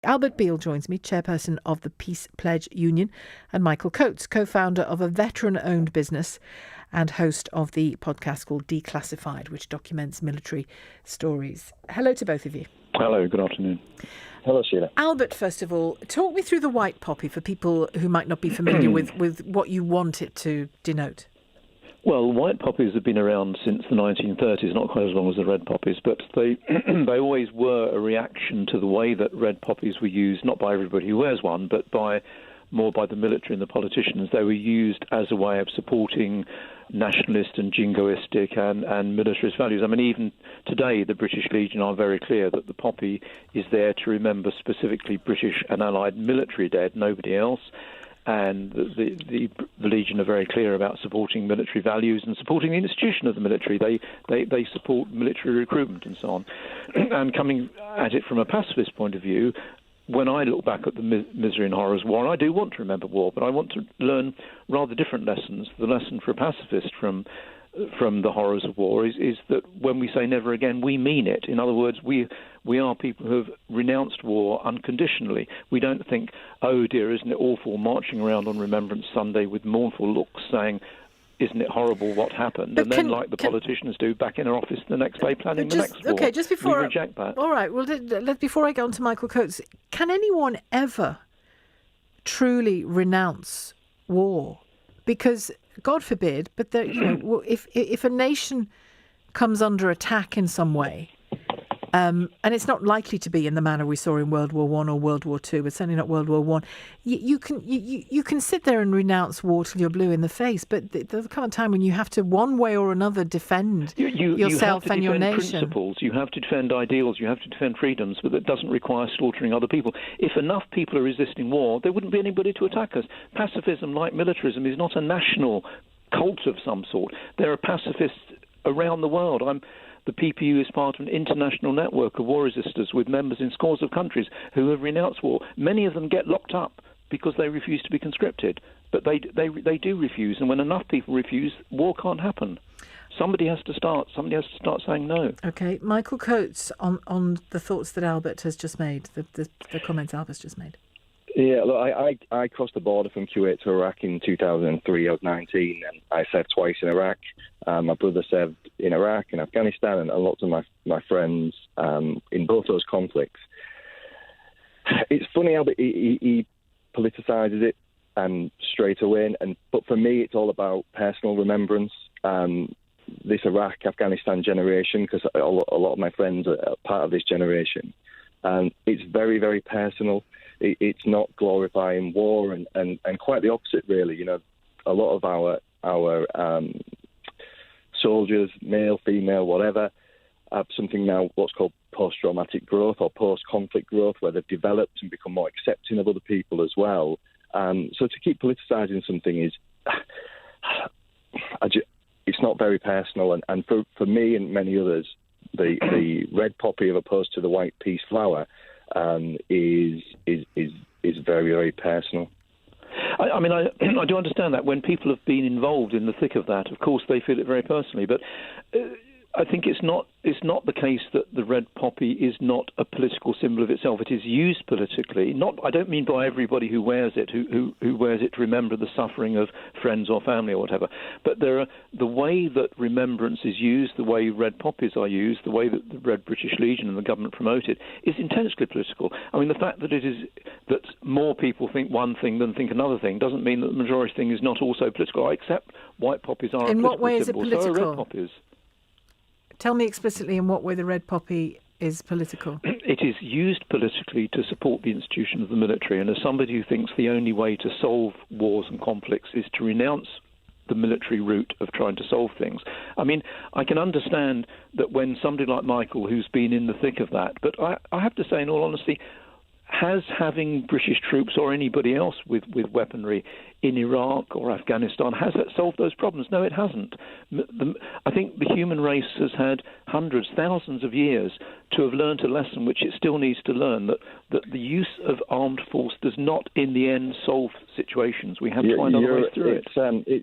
Albert Beale joins me, chairperson of the Peace Pledge Union, and Michael Coates, co-founder of a veteran-owned business and host of the podcast called Declassified, which documents military stories. Hello to both of you. Hello, good afternoon. Hello, Sheila. Albert, first of all, talk me through the white poppy for people who might not be familiar with what you want it to denote. Well, white poppies have been around since the 1930s, not quite as long as the red poppies, but they they always were a reaction to the way that red poppies were used, not by everybody who wears one, but more by the military and the politicians. They were used as a way of supporting nationalist and jingoistic and militarist values. I mean, even today, the British Legion are very clear that the poppy is there to remember specifically British and Allied military dead, nobody else. And the Legion are very clear about supporting military values and supporting the institution of the military. They support military recruitment and so on. And coming at it from a pacifist point of view, when I look back at the misery and horrors of war, and I do want to remember war, but I want to learn rather different lessons. The lesson for a pacifist from the horrors of war is that when we say never again, we mean it. In other words, we are people who have renounced war unconditionally. We don't think, oh dear, isn't it awful, marching around on Remembrance Sunday with mournful looks saying, isn't it horrible what happened? And then, like the politicians do, back in our office the next day planning the next war. Okay, just before... We reject that. All right, well, before I go on to Michael Coates, can anyone ever truly renounce war? Because, God forbid, but if a nation comes under attack in some way, and it's not likely to be in the manner we saw in World War I or World War II, but certainly not World War I, you can sit there and renounce war till you're blue in the face, but there'll come a time when you have to, one way or another, defend yourself and your nation. Principles. You have to defend ideals, you have to defend freedoms, but that doesn't require slaughtering other people. If enough people are resisting war, there wouldn't be anybody to attack us. Pacifism, like militarism, is not a national cult of some sort. There are pacifists around the world. The PPU is part of an international network of war resistors with members in scores of countries who have renounced war. Many of them get locked up because they refuse to be conscripted. But they do refuse, and when enough people refuse, war can't happen. Somebody has to start saying no. Okay, Michael Coates, on the thoughts that Albert has just made, the comments Albert's just made. Yeah, look, I crossed the border from Kuwait to Iraq in 2003. I was 19, and I served twice in Iraq. My brother served in Iraq and Afghanistan, and lots of my friends in both those conflicts. It's funny how he politicises it straight away, but for me, it's all about personal remembrance. This Iraq-Afghanistan generation, because a lot of my friends are part of this generation, it's very, very personal. It's not glorifying war, and quite the opposite, really. You know, a lot of our soldiers, male, female, whatever, have something now what's called post-traumatic growth or post-conflict growth, where they've developed and become more accepting of other people as well. So to keep politicising something is, it's not very personal, and for me and many others, the red poppy as opposed to the white peace flower is very, very personal. I mean, I do understand that. When people have been involved in the thick of that, of course, they feel it very personally. But I think it's not the case that the red poppy is not a political symbol of itself. It is used politically. I don't mean by everybody who wears it, who wears it to remember the suffering of friends or family or whatever. But the way that remembrance is used, the way red poppies are used, the way that the Red British Legion and the government promote it, is intensely political. I mean, the fact that more people think one thing than think another thing doesn't mean that the majority thing is not also political. I accept white poppies are a political symbol. In what way is it political? So are red poppies. Tell me explicitly in what way the red poppy is political. It is used politically to support the institution of the military, and as somebody who thinks the only way to solve wars and conflicts is to renounce the military route of trying to solve things. I mean, I can understand that when somebody like Michael, who's been in the thick of that, but I have to say, in all honesty, has having British troops or anybody else with weaponry in Iraq or Afghanistan, has that solved those problems? No, it hasn't. I think the human race has had hundreds, thousands of years to have learned a lesson which it still needs to learn, that the use of armed force does not, in the end, solve situations. We have to find other ways through it.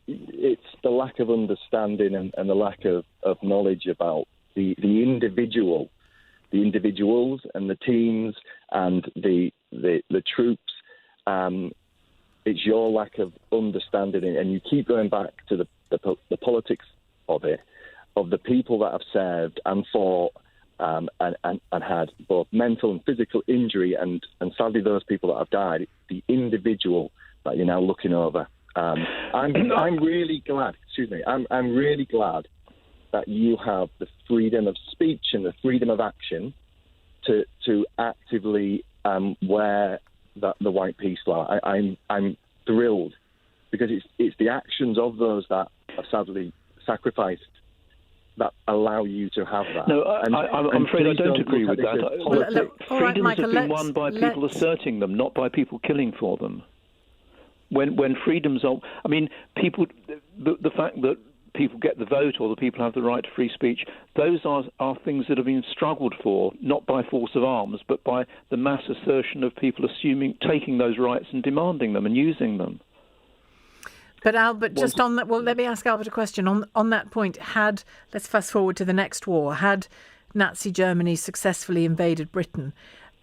It's the lack of understanding and the lack of knowledge about the individuals and the teams and the lack of understanding, and you keep going back to the politics of it, of the people that have served and fought and had both mental and physical injury, and sadly those people that have died, the individual that you're now looking over. I'm really glad. Excuse me. I'm really glad that you have the freedom of speech and the freedom of action to actively wear the white peace flower. I'm thrilled, because it's the actions of those that are sadly sacrificed that allow you to have that. No, I'm afraid I don't agree with that. Freedoms have been won by people asserting them, not by people killing for them. When freedoms are, I mean, people, the fact that people get the vote or the people have the right to free speech, those are things that have been struggled for, not by force of arms, but by the mass assertion of people taking those rights and demanding them and using them. But Albert, just on that, well, let me ask Albert a question. On that point, let's fast forward to the next war, had Nazi Germany successfully invaded Britain,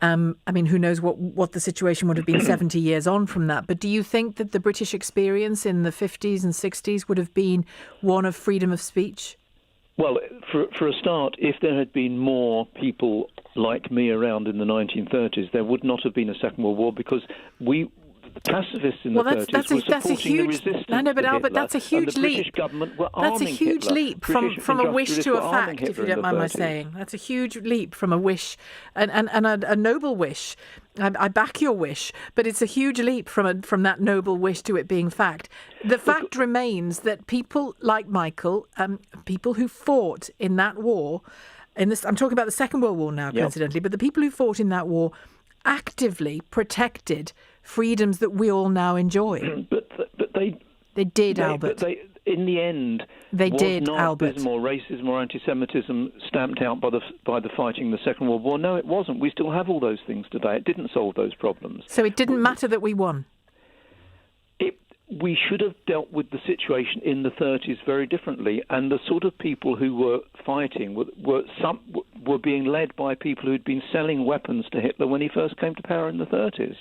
I mean, who knows what the situation would have been 70 years on from that. But do you think that the British experience in the 50s and 60s would have been one of freedom of speech? Well, for a start, if there had been more people like me around in the 1930s, there would not have been a Second World War, because the pacifists in the 30s were supporting the resistance. I know, but Albert, that's a huge leap. The British government were That's a huge leap from a wish to a fact, if you don't mind my saying. That's a huge leap from a wish, and a noble wish. I back your wish, but it's a huge leap from that noble wish to it being fact. The fact remains that people like Michael, people who fought in that war, I'm talking about the Second World War now, coincidentally, but the people who fought in that war actively protected freedoms that we all now enjoy. But they did, Albert. But in the end, they did, not Albert. More racism or anti-Semitism stamped out by the fighting in the Second World War. No, it wasn't. We still have all those things today. It didn't solve those problems. So it didn't matter that we won. We should have dealt with the situation in the 30s very differently, and the sort of people who were fighting were being led by people who'd been selling weapons to Hitler when he first came to power in the 30s.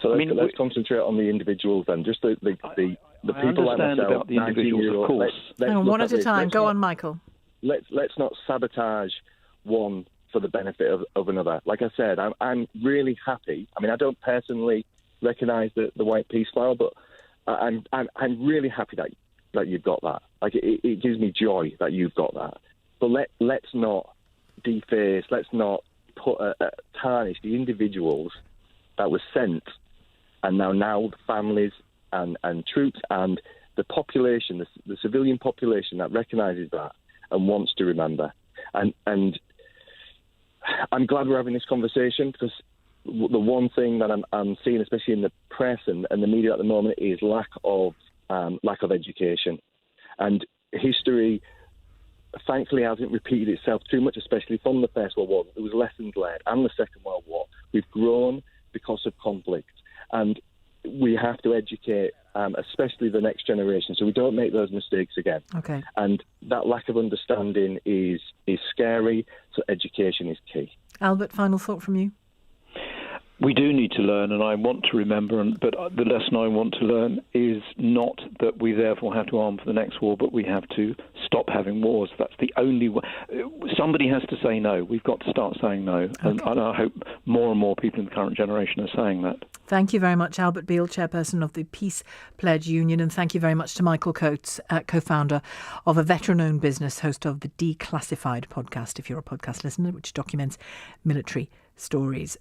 So let's concentrate on the individuals then. Just the people like myself. About the individuals, of course. One at a time. Go on, Michael. Let's not sabotage one for the benefit of another. Like I said, I'm really happy. I mean, I don't personally recognise the white peace flower, but I'm really happy that you've got that. Like it gives me joy that you've got that. But let's not deface. Let's not tarnish the individuals that were sent, and now the families and troops and the population, the civilian population that recognises that and wants to remember. And I'm glad we're having this conversation, because the one thing that I'm seeing, especially in the press and the media at the moment, is lack of education. And history, thankfully, hasn't repeated itself too much, especially from the First World War. There was lessons learned, and the Second World War. We've grown because of conflict, and we have to educate, especially the next generation, so we don't make those mistakes again. Okay. And that lack of understanding is scary, so education is key. Albert, final thought from you? We do need to learn, and I want to remember, but the lesson I want to learn is not that we therefore have to arm for the next war, but we have to stop having wars. That's the only way. Somebody has to say no. We've got to start saying no. Okay. And I hope more and more people in the current generation are saying that. Thank you very much, Albert Beale, chairperson of the Peace Pledge Union, and thank you very much to Michael Coates, co-founder of a veteran-owned business, host of the Declassified podcast, if you're a podcast listener, which documents military stories.